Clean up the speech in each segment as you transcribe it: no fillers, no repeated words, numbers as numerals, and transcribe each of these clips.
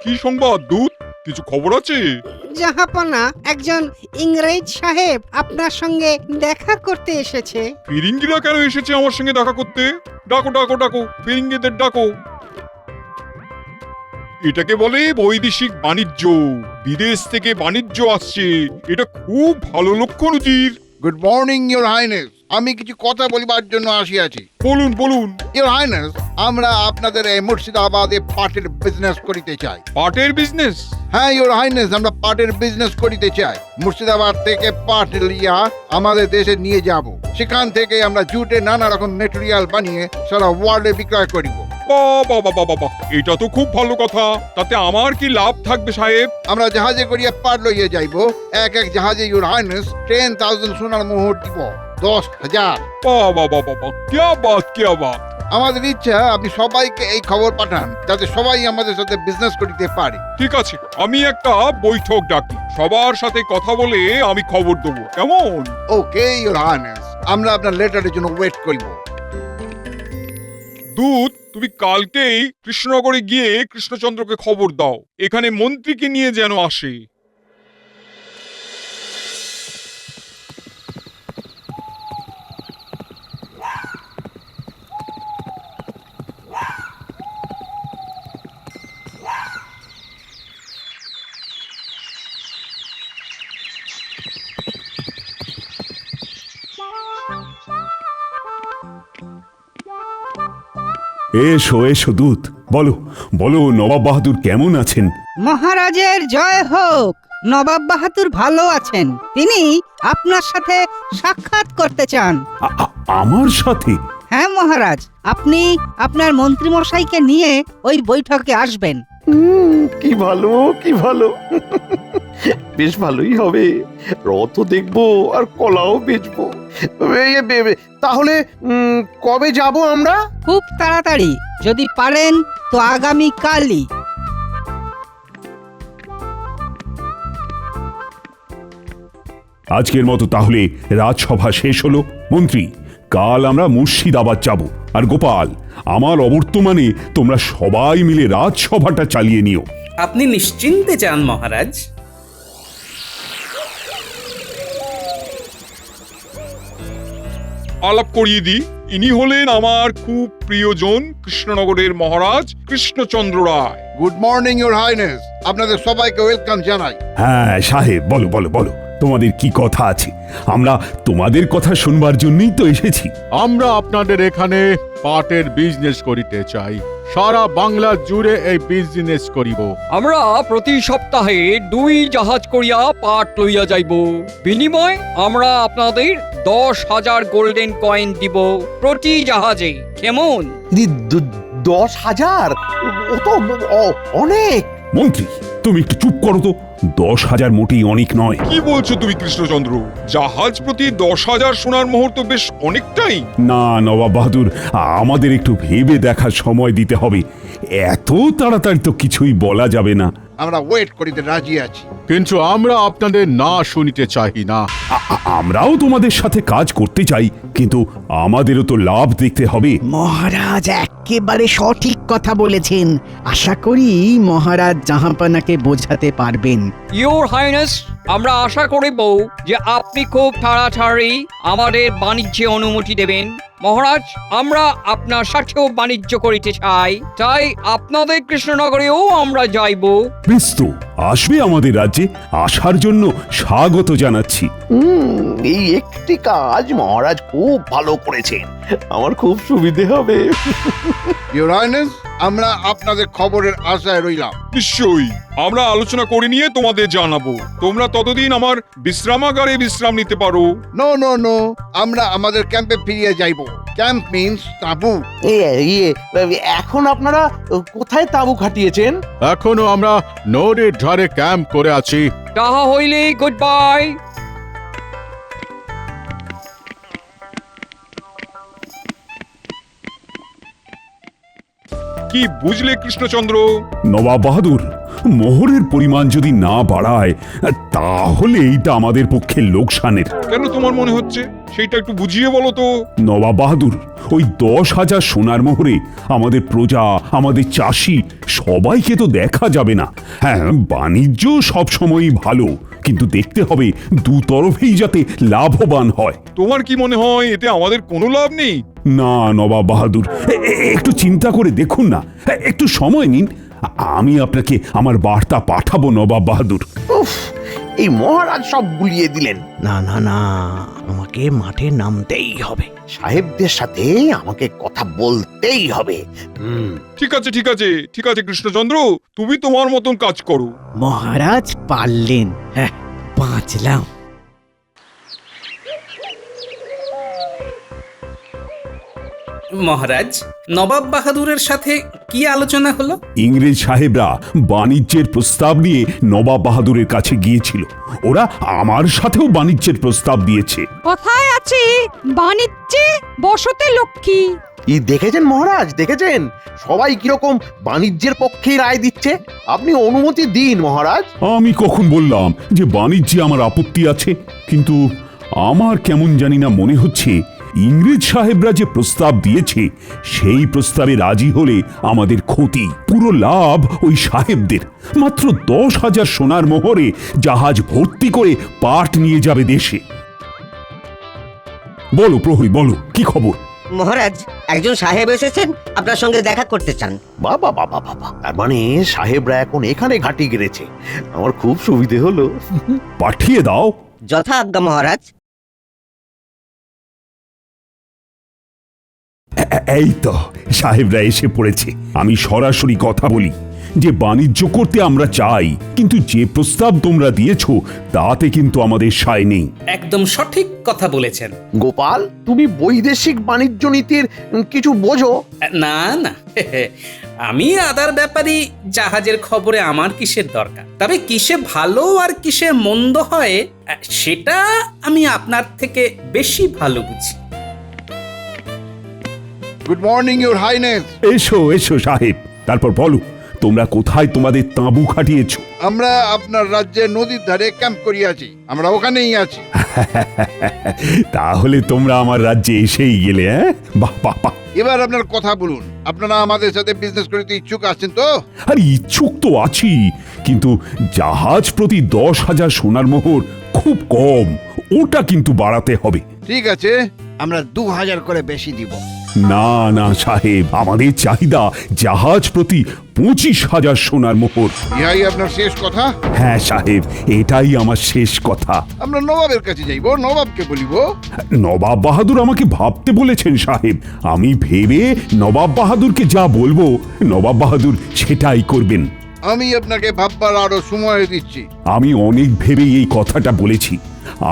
কি সংবাদ দূত? কিছু খবর আছে? জাহাপনা, একজন ইংরেজ সাহেব আপনার সঙ্গে দেখা করতে এসেছে। ফিরিঙ্গিরা কেন এসেছে আমার সঙ্গে দেখা করতে? ডাকো ডাকো ডাকো, ফিরিঙ্গিদের ডাকো। এটাকে বলে বৈদেশিক বাণিজ্য। বিদেশ থেকে বাণিজ্য আসছে, এটা খুব ভালো লক্ষণ উজির। গুড মর্নিং ইওর হাইনেস, আমি কিছু কথা বলিবার জন্য আসিয়াছি। বলুন বলুন। ইওর হাইনেস, আমরা আপনাদের এই মুর্শিদাবাদে পাটের বিজনেস করিতে চাই। পাটের বিজনেস? হ্যাঁ ইওর হাইনেস, আমরা পাটের বিজনেস করিতে চাই। মুর্শিদাবাদ থেকে পাট লিয়া আমাদের দেশে নিয়ে যাব। সেখান থেকে আমরা জুটে নানা রকম মেটেরিয়াল বানিয়ে সারা ওয়ার্ল্ডে বিক্রয় করিব। বাবা বাবা বাবা, এটা তো খুব ভালো কথা। তাতে আমার কি লাভ থাকবে সাহেব? আমরা জাহাজে করিয়া পাট লইয়া যাইব। এক এক জাহাজে ইওর হাইনেস 10,000 সোনার মোহর দিব। 10,000। বাবা বাবা বাবা, क्या बात क्या बात। আমাদের ইচ্ছা আপনি সবাইকে এই খবর পাঠান, যাতে সবাই আমাদের সাথে বিজনেস করিতে পারে। ঠিক আছে, আমি একটা বৈঠক ডাকি, সবার সাথে কথা বলে আমি খবর দেবো, কেমন? ওকে ইওর হাইনেস, আমরা আপনার লেটারের জন্য ওয়েট করিব। দূত, তুমি কালকেই কৃষ্ণনগরে গিয়ে কৃষ্ণচন্দ্রকে খবর দাও, এখানে মন্ত্রীকে নিয়ে যেন আসে। এসো এসো দূত, বলো বলো নবাব বাহাদুর কেমন আছেন? মহারাজের জয় হোক। নবাব বাহাদুর ভালো আছেন। তিনি আপনার সাথে সাক্ষাৎ করতে চান। আমার সাথে? হ্যাঁ মহারাজ, আপনি আপনার মন্ত্রীমশাইকে নিয়ে ওই বৈঠকে আসবেন। কি ভালো কি ভালো। বেশ ভালোই হবে। রথও দেখবো আর কলাও বেচবো। তাহলে কবে যাব আমরা? খুব তাড়াতাড়ি, যদি পারেন তো আগামী কালই। আজকের মতো তাহলে রাজসভা শেষ হলো। মন্ত্রী, কাল আমরা মুর্শিদাবাদ যাব। আর গোপাল, আমার অবর্তমানে তোমরা সবাই মিলে রাজসভাটা চালিয়ে নিও। আপনি নিশ্চিন্তে যান মহারাজ। আলাপ করিয়ে দিই, ইনি হলেন আমার খুব প্রিয়জন কৃষ্ণনগরের মহারাজ কৃষ্ণচন্দ্র রায়। গুড মর্নিং ইওর হাইনেস, আপনাদের সবাইকে ওয়েলকাম জানাই। হ্যাঁ সাহেব, বলো বলো বলো, তোমাদের কি কথা আছে? আমরা তোমাদের কথা শুনবার জন্যই তো এসেছি। আমরা আপনাদের এখানে পাটের বিজনেস করিতে চাই। সারা বাংলা জুড়ে এই বিজনেস করিব। আমরা প্রতি সপ্তাহে 2 জাহাজ করিয়া পাট লইয়া যাইব। বিনিময় আমরা আপনাদের 10,000 গোল্ডেন কয়েন দিব প্রতি জাহাজে, কেমন? 10,000? ও তো অনেক। মন্ত্রী, তুমি একটু চুপ করো তো। 10,000 মোটেই অনেক নয়। কি বলছো তুমি কৃষ্ণচন্দ্র? জাহাজ প্রতি 10,000 সোনার মোহর তো বেশ অনেকটাই। না নবাব বাহাদুর, আমাদের একটু ভেবে দেখার সময় দিতে হবে। এত তাড়াতাড়ি তো কিছুই বলা যাবে না। আমরা ওয়েট করিতে রাজি আছি। কিন্তু আমরা আপনাদের না শুনিতে চাই না। আমরাও তোমাদের সাথে কাজ করতে চাই, কিন্তু আমাদেরও তো লাভ দেখতে হবে। মহারাজ একেবারে সঠিক কথা বলেছেন। আশা করি মহারাজ জাহাপানাকে বোঝাতে পারবেন। ইওর হাইনেস, আমরা আশা করিব যে আপনি খুব তাড়াতাড়ি আমাদের বাণিজ্যে অনুমতি দেবেন। মহারাজ, আমরা আপনার সাথেও বাণিজ্য করিতে চাই, তাই আপনাদের কৃষ্ণনগরেও আমরা যাইব। বেশ তো, আসবে আমাদের রাজ্যে, আসার জন্য স্বাগত জানাচ্ছি। এই একটি কাজ মহারাজ খুব ভালো করেছেন। আমার খুব সুবিধে হবে। ইওর হাইনেস, আমরা আপনাদের খবরের আশায় রইলাম। নিশ্চয়ই, আমরা আলোচনা করে নিয়ে তোমাদের জানাবো। তোমরা ততদিন আমার বিশ্রামাগারে বিশ্রাম নিতে পারো। নো নো নো, আমরা আমাদের ক্যাম্পে ফিরিয়ে যাইব। ক্যাম্প মিন্স তাঁবু। এখন আপনারা কোথায় তাঁবু খাটিয়েছেন? এখনো আমরা নদীর ধারে ক্যাম্প করে আছি। তাহা হইলে গুড বাই। কি বুঝলে কৃষ্ণচন্দ্র? নবাব বাহাদুর, মোহরের পরিমাণ যদি না বাড়ায় তাহলে এইটা আমাদের পক্ষে লোকসানের। কেন তোমার মনে হচ্ছে সেইটা একটু বুঝিয়ে বলো তো। নবাব বাহাদুর, ওই 10,000 সোনার মোহরে আমাদের প্রজা, আমাদের চাষি সবাইকে তো দেখা যাবে না। হ্যাঁ, বাণিজ্য সবসময়ই ভালো, কিন্তু দেখতে হবে দু তরফেই যাতে লাভবান হয়। তোমার কি মনে হয় এতে আমাদের কোনো লাভ নেই? না নবাব বাহাদুর, একটু চিন্তা করে দেখুন না, একটু সময় নিন। আমি আপনাকে আমার বার্তা পাঠাবো নবাব বাহাদুর। উফ, এই মহারাজ সব গুলিয়ে দিলেন। না না না, আমাকে মাঠে নামতেই হবে। সাহেবদের সাথে আমাকে কথা বলতেই হবে। ঠিক আছে ঠিক আছে ঠিক আছে কৃষ্ণচন্দ্র, তুমি তোমার মতন কাজ করো। মহারাজ পারলেন, হ্যাঁ বাঁচলাম। মহারাজ, নবাব বাহাদুরের সাথে কি আলোচনা হলো? ইংরেজ সাহেবরা বাণিজ্যের প্রস্তাব নিয়ে নবাব বাহাদুরের কাছে গিয়েছিল। ওরা আমার সাথেও বাণিজ্যের প্রস্তাব দিয়েছে। কথায় আছে বাণিজ্যে বসতে লক্ষ্মী। এই দেখেছেন মহারাজ, দেখেছেন সবাই কিরকম বাণিজ্যের পক্ষে রায় দিচ্ছে। আপনি অনুমতি দিন মহারাজ। আমি কখন বললাম যে বাণিজ্যে আমার আপত্তি আছে? কিন্তু আমার কেমন জানি না মনে হচ্ছে ইংরেজ সাহেবরা যে প্রস্তাব দিয়েছে সেই প্রস্তাবে রাজি হলে আমাদের ক্ষতি, পুরো লাভ ওই সাহেবদের। মাত্র 10,000 সোনার মোহরে জাহাজ ভর্তি করে পাট নিয়ে যাবে দেশে। বলো প্রহরী, বলো কি খবর? মহারাজ, একজন সাহেব এসেছেন, আপনার সঙ্গে দেখা করতে চান। বাবা বাবা বাবা, তার মানে সাহেবরা এখন এখানে ঘাঁটি গেড়েছে। আমার খুব সুবিধে হলো। পাঠিয়ে দাও। যথা আজ্ঞা মহারাজ। এই তো সাহেবরা এসে পড়েছে। আমি সরাসরি কথা বলি যে বাণিজ্য করতে আমরা চাই, কিন্তু যে প্রস্তাব তোমরা দিয়েছো তাতে কিন্তু আমাদের সায় নেই। একদম সঠিক কথা বলেছেন। গোপাল, তুমি বৈদেশিক বাণিজ্য নীতির কিছু বোঝো? না না, আমি আদার ব্যাপারই, জাহাজের খবরে আমার কিসের দরকার। তবে কিসে ভালো আর কিসে মন্দ হয় সেটা আমি আপনার থেকে বেশি ভালো বুঝি। Good morning your highness. এসো এসো সাহেব, তারপর বলো তোমরা কোথায় তোমাদের তাঁবু খাটিয়েছো? আমরা আপনার রাজ্যের নদীর ধারে ক্যাম্প করিয়াছি, আমরা ওখানেই আছি। তাহলে তোমরা আমার রাজ্যে এসেই গেলে, হ্যাঁ? বাহ বাহ বাহ। এবার আপনার কথা বলুন, আপনারা আমাদের সাথে বিজনেস করতে ইচ্ছুক আছেন তো? আর ইচ্ছুক তো আছি, কিন্তু জাহাজ প্রতি 10,000 সোনার মোহর খুব কম, ওটা কিন্তু বাড়াতে হবে। ঠিক আছে, আমরা 2,000 করে বেশি দিব। না না সাহেব, আমাদের চাহিদা জাহাজ প্রতি 25,000 সোনার মোহর। ইহাই আপনার শেষ কথা? হ্যাঁ সাহেব, এটাই আমার শেষ কথা। আমরা নবাবের কাছে যাইব, নবাবকে বলিব। নবাব বাহাদুর আমাকে ভাবতে বলেছেন সাহেব। আমি ভেবে নবাব বাহাদুরকে যা বলবো নবাব বাহাদুর সেটাই করবেন। আমি আপনাকে ভাববার আরো সময় দিচ্ছি। আমি অনেক ভেবে এই কথাটা বলেছি।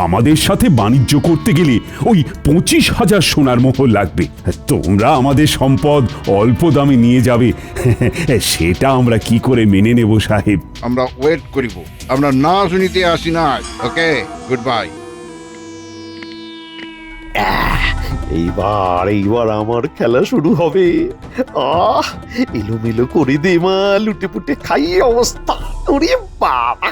আমাদের সাথে বাণিজ্য করতে গেলে ওই 25,000 সোনার মোহর লাগবে। তোমরা আমাদের সম্পদ অল্প দামে নিয়ে যাবে, সেটা আমরা কি করে মেনে নেব সাহেব? আমরা ওয়েট করিব, আমরা না শুনিতে আসি না। ওকে, গুড বাই। এইবার আমার খেলা শুরু হবে। এলোমেলো করে দে মা, লুটে পুটে খাই অবস্থা। ওরে বাবা!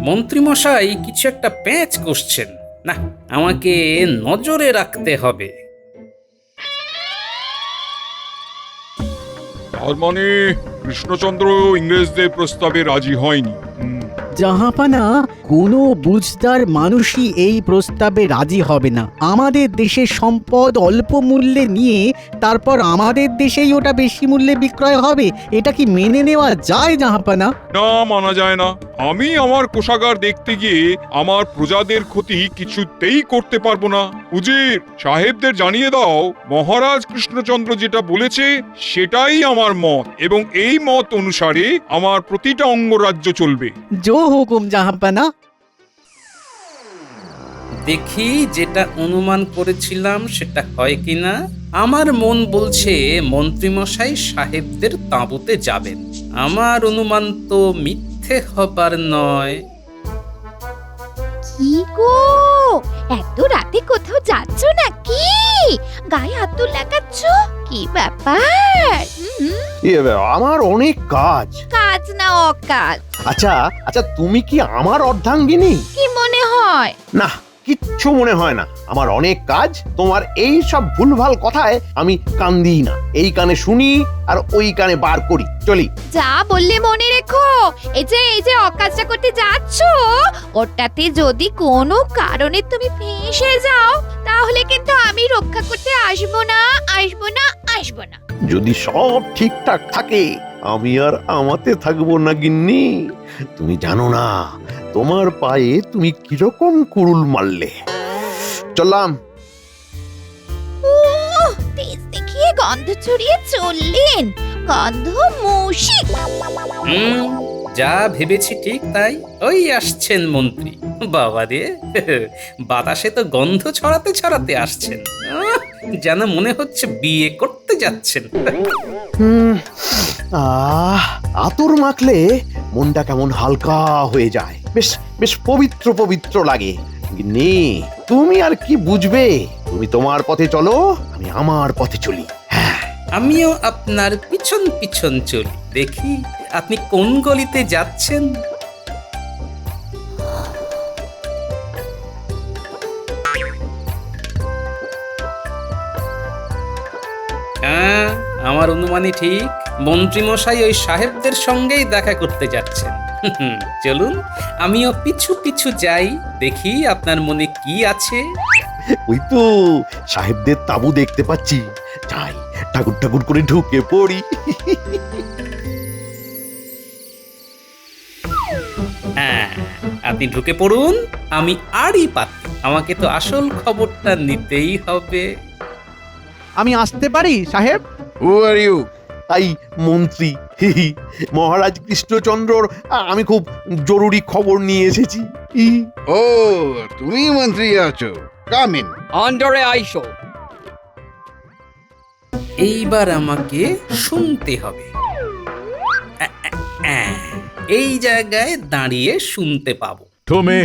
মন্ত্রী মশাই কিছু একটা প্যাঁচ কষছেন। না, আমাকে নজরে রাখতে হবে। তার মানে কৃষ্ণচন্দ্র ইংরেজদের প্রস্তাবে রাজি হয়নি। জাহাপানা, কোনো বুঝদার মানুষই এই প্রস্তাবে রাজি হবে না। আমাদের দেশের সম্পদ অল্প মূল্যে নিয়ে তারপর আমাদের দেশেই ওটা বেশি মূল্যে বিক্রয় হবে, এটা কি মেনে নেওয়া যায় জাহাপানা? না, মানা যায় না। আমি আমার কোষাগার দেখতে গিয়ে আমার প্রজাদের ক্ষতি কিছুতেই করতে পারবো না। উজির সাহেবদের জানিয়ে দাও, মহারাজ কৃষ্ণচন্দ্র যেটা বলেছে সেটাই আমার মত, এবং এই মত অনুসারে আমার প্রতিটা অঙ্গরাজ্য চলবে। জো হুকুম জাহাপানা। দেখি যেটা অনুমান করেছিলাম সেটা হয় কিনা। আমার মন বলছে মন্ত্রীমশাই সাহেবদের তাঁবুতে যাবেন। আমার অনুমান তো মিথ্যে হবার নয়। কি গো, এত রাতে কোথাও যাচ্ছ নাকি? গায়ে হাত লাগাচ্ছ, কি ব্যাপার? আমার অনেক কাজ। কাজ না অকাজ। আচ্ছা আচ্ছা, তুমি কি আমার অর্ধাঙ্গিনী? কি মনে হয়? না, কিচ্ছু মনে হয় না। আমার অনেক কাজ, তোমার এই সব ভুলভাল কথায় আমি কান দিই না। এই কানে শুনি আর ওই কানে বার করি। চলি। যা বললে মনে রেখো, এই যে অকাজটা করতে যাচ্ছ, ওটাতে যদি কোনো কারণে তুমি ফেঁসে যাও, তাহলে কিন্তু আমি রক্ষা করতে আসবো না। যদি সব ঠিকঠাক থাকে, আমি আর আমাতে থাকবো না গিন্নি। তুমি জানো না তোমার পায়ে তুমি কিরকম কুড়ুল মারলে। চললাম। তেজ দেখিয়ে গন্ধ ছড়িয়ে চললেন, গন্ধ মৌসিক। যা ভেবেছি ঠিক তাই। ওই আসছেন মন্ত্রী। বাবা রে, বাতাসে তো গন্ধ ছড়াতে ছড়াতে আসছেন। যেন মনে হচ্ছে বিয়ে করতে যাচ্ছেন। আতর মাখলে মনটা কেমন হালকা হয়ে যায়, বেশ বেশ পবিত্র পবিত্র লাগে। গিন্নি, তুমি আর কি বুঝবে? তুমি তোমার পথে চলো, আমি আমার পথে চলি। আমিও আপনার পিছন পিছন চলি, দেখি আপনি কোন গলিতে যাচ্ছেন। হ্যাঁ, আমার অনুমানই ঠিক। মন্ত্রীমশাই ওই সাহেবদের সঙ্গেই দেখা করতে যাচ্ছেন। চলুন, আমিও পিছু পিছু যাই, দেখি আপনার মনে কি আছে। ওই তো সাহেবদের তাঁবু দেখতে পাচ্ছি। যাই, ঠাকুর ঠাকুর করে ঢুকে পড়ি। হ্যাঁ, আপনি ঢুকে পড়ুন, আমি আরই পাত্র। আমাকে তো আসল খবরটা নিতেই হবে। আমি আসতে পারি সাহেব? হু আর ইউ? তাই মন্ত্রী, মহারাজ কৃষ্ণচন্দ্রর আমি খুব জরুরি খবর নিয়ে এসেছি। ও, তুমি মন্ত্রী আছো? Come in. আন্ডারে আইসো। এইবার আমাকে শুনতে হবে। এই জায়গায় দাঁড়িয়ে শুনতে পাবো। তুমি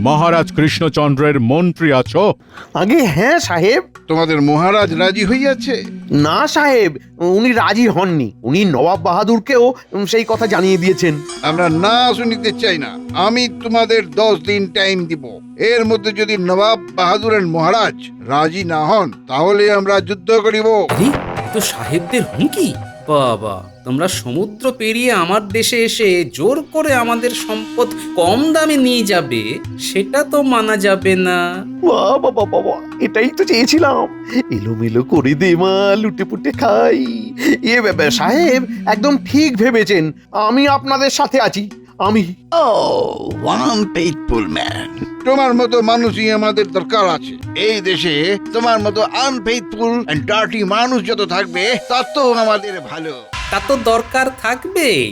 মহারাজ কৃষ্ণচন্দ্রের মন্ত্রী আছো? আগে হ্যাঁ সাহেব। তোমাদের মহারাজ রাজি হইয়াছে? না সাহেব, উনি রাজি হননি। উনি নবাব বাহাদুরকেও সেই কথা জানিয়ে দিয়েছেন। আমরা না শুনিতে চাই না। আমি তোমাদের 10 দিন টাইম দিব। এর মধ্যে যদি নবাব বাহাদুরের মহারাজ রাজি না হন, তাহলে আমরা যুদ্ধ করিব। আরে, তো সাহেবদের হুমকি! বাবা, তোমরা সমুদ্র পেরিয়ে আমার দেশে এসে জোর করে আমাদের সম্পদ কম দামে নিয়ে যাবে, সেটা তো মানা যাবে না। বাবা বাবা বাবা, এটাই তো চেয়েছিলাম। এলোমেলো করে দে মা, লুটে পুটে খাই। ব্যাপার সাহেব একদম ঠিক ভেবেছেন। আমি আপনাদের সাথে আছি। আমি আনফেইথফুল ম্যান। তোমার মতো মানুষই আমাদের দরকার আছে। এই দেশে তোমার মতো আনফেইথফুল এন্ড ডার্টি মানুষ যত থাকবে, তত আমাদের ভালো। তা তো দরকার থাকবেই।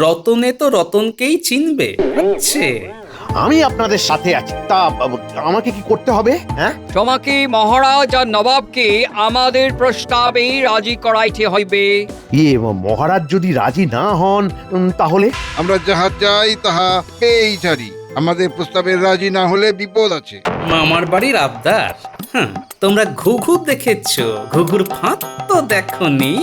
রতনে তো রতনকেই চিনবে, বুঝছে? আমি আপনাদের সাথে আছি। তা আমাকে কি করতে হবে? হ্যাঁ, তোমাকে মহারাজ আর নবাবকে আমাদের প্রস্তাবে রাজি করাইতে হইবে। মহারাজ যদি রাজি না হন, তাহলে আমরা যাহা চাই তাহা পেয়েই ছাড়ি। আমাদের প্রস্তাবে রাজি না হলে বিপদ আছে। মামার বাড়ির আবদার। তোমরা ঘুঘু দেখেছো, ঘুঘুর ফাঁদ তো দেখনি।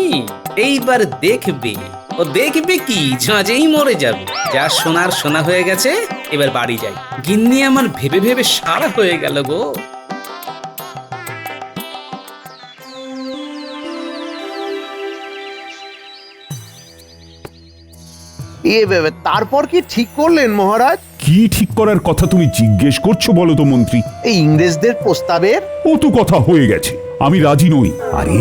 এইবার দেখবে। ও দেখবে কি, ঝাঁঝেই মরে যাবে। যা সোনার সোনা হয়ে গেছে, এবার বাড়ি যাই। গিন্নি আমার ভেবে ভেবে সারা হয়ে গেল গো। তারপর কি ঠিক করলেন মহারাজ? কি ঠিক করার কথা তুমি জিজ্ঞেস করছো বলো তো মন্ত্রী? এই ইংরেজদের প্রস্তাবের ও তো কথা হয়ে গেছে, আমি রাজি নই। আরে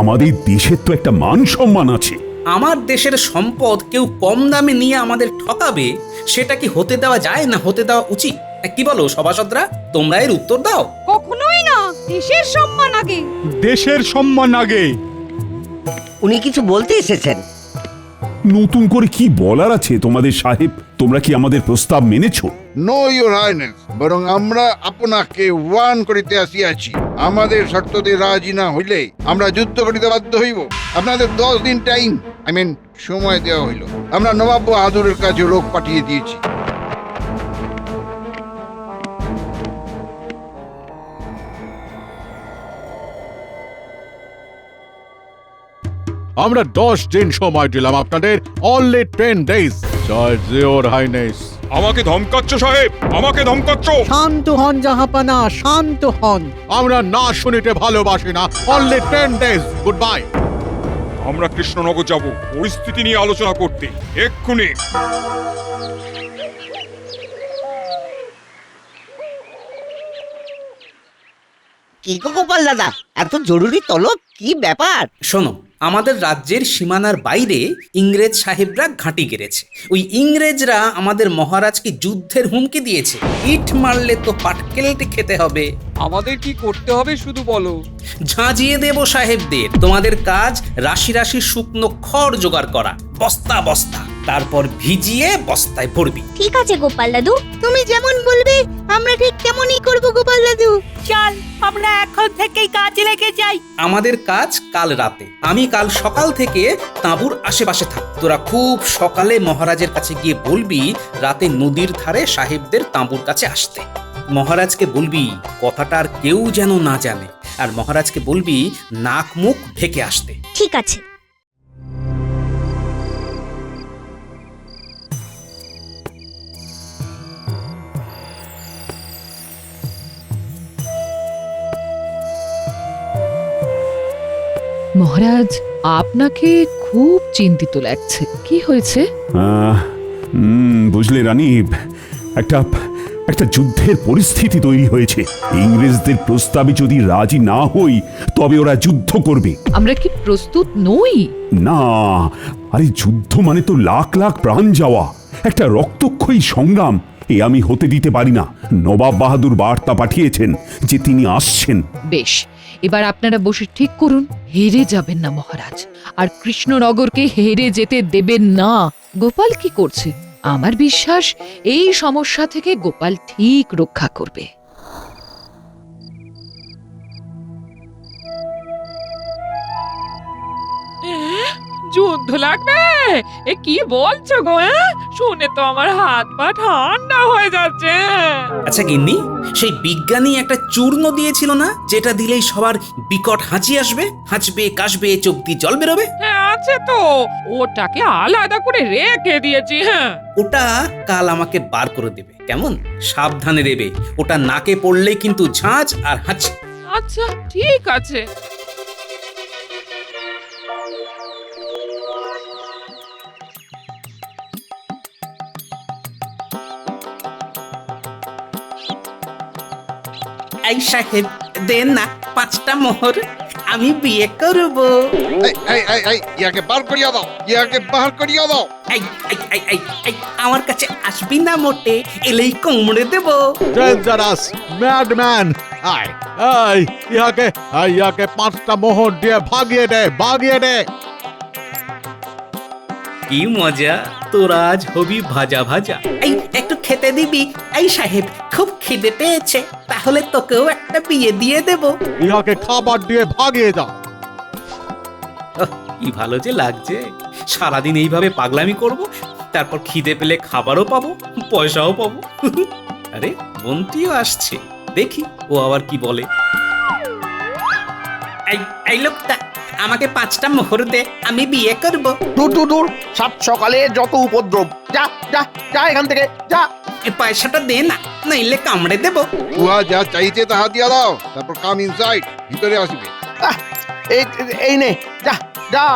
আমাদের দেশের তো একটা মান সম্মান আছে। আমার দেশের সম্পদ কেউ কম দামে নিয়ে আমাদের ঠকাবে, সেটা কি হতে দেওয়া যায় না হতে দেওয়া উচিত? কি বলো সভাসদরা, তোমরা এর উত্তর দাও। কখনোই না, দেশের সম্মান আগে। দেশের সম্মান আগে। উনি কিছু বলতে এসেছেন? নতুন করে কি বলার আছে তোমাদের সাহেব? তোমরা কি আমাদের প্রস্তাব মেনেছো? নো ইউর হাইনেস, বরং আমরা আপনাকে ওয়ার্ন করিতে আসিয়াছি। আমাদের শর্ততে রাজি না হইলে আমরা যুদ্ধ করিতে বাধ্য হইব। আপনাদের 10 দিন টাইম, সময় দেওয়া হইল। আমরা নবাব বাহাদুরের কাছে লোক পাঠিয়ে দিয়েছি। আমরা 10 দিন সময় দিলাম আপনাদের, অনলি 10 ডেজ। জয় জিওর হাইনেস। আমাকে ধমকাচ্ছ সাহেব, আমাকে ধমকাচ্ছ? শান্ত হন জাহাপানা, শান্ত হন। আমরা না শুনিতে ভালোবাসি না। Only 10 days, good bye. আমরা কৃষ্ণনগর যাব পরিস্থিতি নিয়ে আলোচনা করতে, এক্ষুনি। কি গো গোপাল দাদা, এত জরুরি তলব, কি ব্যাপার? শোনো, আমাদের রাজ্যের সীমানার বাইরে ইংরেজ সাহেবরা ঘাঁটি গেড়েছে। ওই ইংরেজরা আমাদের মহারাজকে যুদ্ধের হুমকি দিয়েছে। ইট মারলে তো পাটকেলটি খেতে হবে। আমাদের কি করতে হবে শুধু বলো। ঝাঁঝিয়ে দেব সাহেবদের। তোমাদের কাজ রাশি রাশি শুকনো খড় জোগাড় করা, বস্তা বস্তা, তারপর ভিজিয়ে বস্তায় ভরবি। ঠিক আছে গোপাল দাদু। তুমি যেমন বলবে আমরা ঠিক তেমনই করব গোপাল দাদু। চল আমরা এখন থেকেই কাজে লেগে যাই। আমাদের কাজ কাল রাতে। আমি কাল সকাল থেকে তাঁবুর আশেপাশে থাক। তোরা খুব সকালে মহারাজের কাছে গিয়ে বলবি রাতে নদীর ধারে সাহেবদের তাঁবুর কাছে আসতে। মহারাজকে বলবি কথাটা আর কেউ যেন না জানে, আর মহারাজকে বলবি নাক মুখ ঢেকে আসতে। ঠিক আছে। মহারাজ, আপনাকে খুব চিন্তিত লাগছে, কি হয়েছে? বুঝলে রানী, একটা একটা যুদ্ধের পরিস্থিতি তৈরি হয়েছে। ইংরেজদের প্রস্তাবে যদি রাজি না হই তবে ওরা যুদ্ধ করবে। আমরা কি প্রস্তুত নই? না, আরে যুদ্ধ মানে তো লাখ লাখ প্রাণ যাওয়া, একটা রক্তক্ষয়ী সংগ্রাম। এ আমি হতে দিতে পারি না। নবাব বাহাদুর বার্তা পাঠিয়েছেন যে তিনি আসছেন। বেশ, এবার আপনারা বসে ঠিক করুন। হেরে যাবেন না মহারাজ, আর কৃষ্ণনগরকে হেরে যেতে দেবেন না। গোপাল কি করছে? আমার বিশ্বাস এই সমস্যা থেকে গোপাল ঠিক রক্ষা করবে। যুদ্ধ লাগবে? এ কি বলছো গো? শুনে তো আমার হাত পা ঠান্ডা হয়ে যাচ্ছে। আচ্ছা গিন্নি, সেই বিজ্ঞানী একটা চূর্ণ দিয়েছিল না, যেটা দিলেই সবার বিকট হাঁচি আসবে, হাঁচবে কাশবে, চোখ দিয়ে জল বেরোবে? হ্যাঁ আছে তো, ওটাকে আলাদা করে রেখে দিয়েছি। হ্যাঁ, ওটা কাল আমাকে বার করে দেবে, কেমন? সাবধানে দেবে, ওটা নাকে পড়লে কিন্তু ঝাঁঝ আর হাঁচি। আচ্ছা ঠিক আছে। এই সাহেব দেন না 5টা মোহর, আমি বিয়ে করব। ইয়াকে বার করিয়া দাও, ইয়াকে বার করিয়া দাও। আমার কাছে আসবি না মোটে, এলেই কামড়ে দেব। Dangerous madman. ইয়াকে 5টা মোহর দিয়ে ভাগিয়ে দে, ভাগিয়ে দে। কি মজা, তোরা আজ হবি ভাজা ভাজা। এই একটু খেতে দিবি? এই সাহেব খুব খিদে পেয়েছে, তাহলে তোকেও একটা বিয়ে দিয়ে দেব। ইয়াকে খাবার দিয়ে ভাগিয়ে দাও। কি ভালো যে লাগছে, সারাদিন এইভাবে পাগলামি করব, তারপর খিদে পেলে খাবারও পাবো, পয়সাও পাবো। আরে মন্ত্রীও আসছে, দেখি ও আবার কি বলে। এই লোকটা, আমাকে 5টা মোহর দে, আমি বিয়ে করব। দূর, সাত সকালে যত উপদ্রব। যা যা যা এখান থেকে, যা। পয়সাটা দে না, নইলে কামড়ে দেব। উহা যা চাইছে তাহা দিয়া দাও, তারপর কাম ইনসাইড, ভিতরে আসবে। এই নে, যা যা।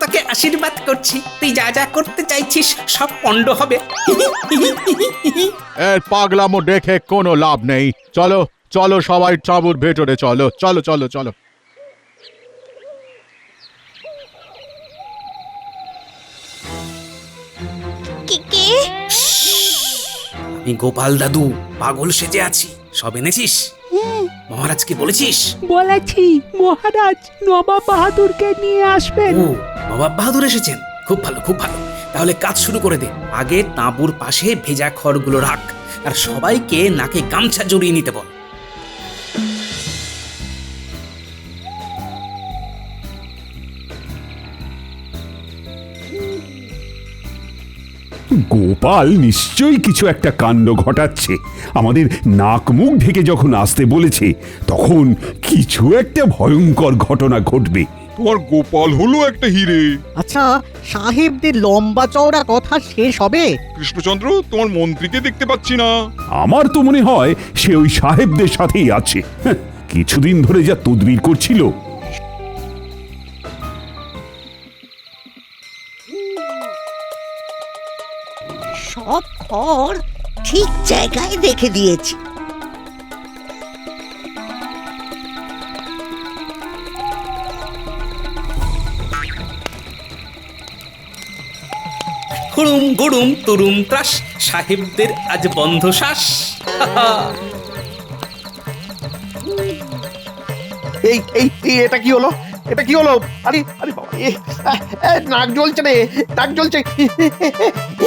তোকে আশীর্বাদ করছি, তুই যা যা করতে চাইছিস সব পণ্ড হবে। এর পাগলামো দেখে কোনো লাভ নেই। চলো চলো সবাই তাঁবুর ভেতরে চলো, চলো চলো চলো। কে? আমি গোপাল দাদু, পাগল সেজে আছি। সব এনেছিস? মহারাজকে বলেছিস? বলেছি, মহারাজ নবাব বাহাদুরকে নিয়ে আসবেন। ও, নবাব বাহাদুর এসেছেন, খুব ভালো খুব ভালো। তাহলে কাজ শুরু করে দে। আগে তাঁবুর পাশে ভেজা খড়গুলো রাখ, আর সবাইকে নাকে গামছা জড়িয়ে নিতে বল। গোপাল নিশ্চয়ই কিছু একটা কাণ্ড ঘটাচ্ছে। আমাদের নাক মুখ ঢেকে যখন আসতে বলেছে, তখন কিছু একটা ভয়ঙ্কর ঘটনা ঘটবে। তোমার গোপাল হলো একটা হিরে। আচ্ছা, সাহেবদের লম্বা চওড়া কথা শেষ হবে? কৃষ্ণচন্দ্র, তোমার মন্ত্রীকে দেখতে পাচ্ছি না। আমার তো মনে হয় সে ওই সাহেবদের সাথেই আছে। হ্যাঁ, কিছুদিন ধরে যা তদবির করছিল। সব খড় ঠিক জায়গায় রেখে দিয়েছি। হুড়ুম গুড়ুম তুরুম ত্রাস, সাহেবদের আজ বন্ধ শ্বাস। এই এই এই, এটা কি হলো? এটা কি হলো? আরে আরে বাবা, নাক জ্বলছে রে, নাক জ্বলছে।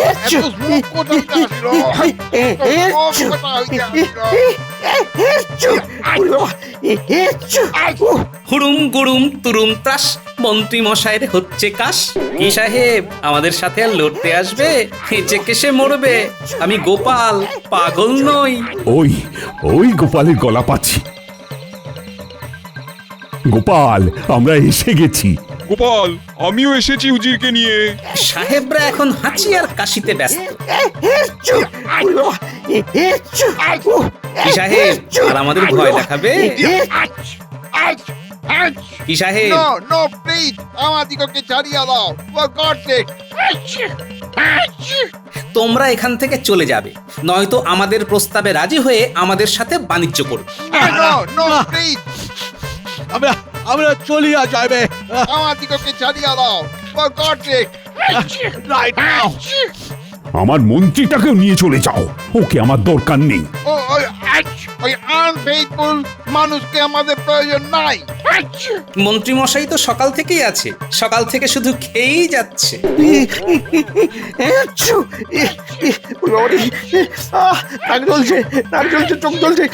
এত smoke কোথা থেকে আসলো? smoke কোথা হইতে আসলো? হুড়ুম গুড়ুম তুরুম ত্রাস, মন্ত্রী মশাইয়ের হচ্ছে কাশ। কি সাহেব আমাদের সাথে আর লড়তে আসবে? হেঁচে কেসে মরবে। আমি গোপাল, পাগল নই। ওই ওই গোপালের গলা পাচ্ছি। গোপাল, আমরা এসে গেছি। গোপাল, আমিও এসেছি উজিরকে নিয়ে। সাহেবরা এখন হাঁচি আর কাশিতে ব্যস্ত। কি সাহেব আর আমাদের ভয় দেখাবে? কি সাহেব? No, no, please! আমাদিগকে ছাড়িয়া দাও। For God's sake! তোমরা এখান থেকে চলে যাবে, নয়তো আমাদের প্রস্তাবে রাজি হয়ে আমাদের সাথে বাণিজ্য করবে। No, no, please! আমরা চলিয়া যাবে আমাদিগকে ছাড়িয়া দাও। For God's sake! Right now. আমার মন্ত্রীটাকেও নিয়ে চলে যাও, ওকে আমার দরকার নেই। ওই আনফেইথফুল মানুষকে আমাদের প্রয়োজন নাই। মন্ত্রী মশাই তো সকাল থেকেই আছে, সকাল থেকে শুধু খেয়েই যাচ্ছে। নাক জ্বলছে, নাক জ্বলছে, চোখ জ্বলছে।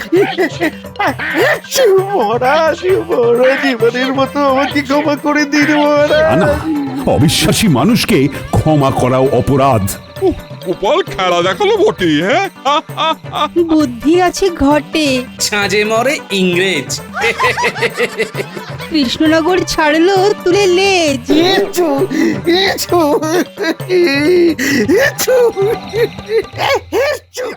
মহারাজ, বড় জীবনের মতো আমাকে ক্ষমা করে দিন মহারাজ। না, অবিশ্বাসী মানুষকে ক্ষমা করাও অপরাধ। গোপাল খেলা দেখালো বটে। হ্যাঁ, বুদ্ধি আছে ঘটে। ছাঁজে মরে ইংরেজ। কৃষ্ণনগর ছাড়লো তুলে লেজ। এছো, এছো, এছো, এছো।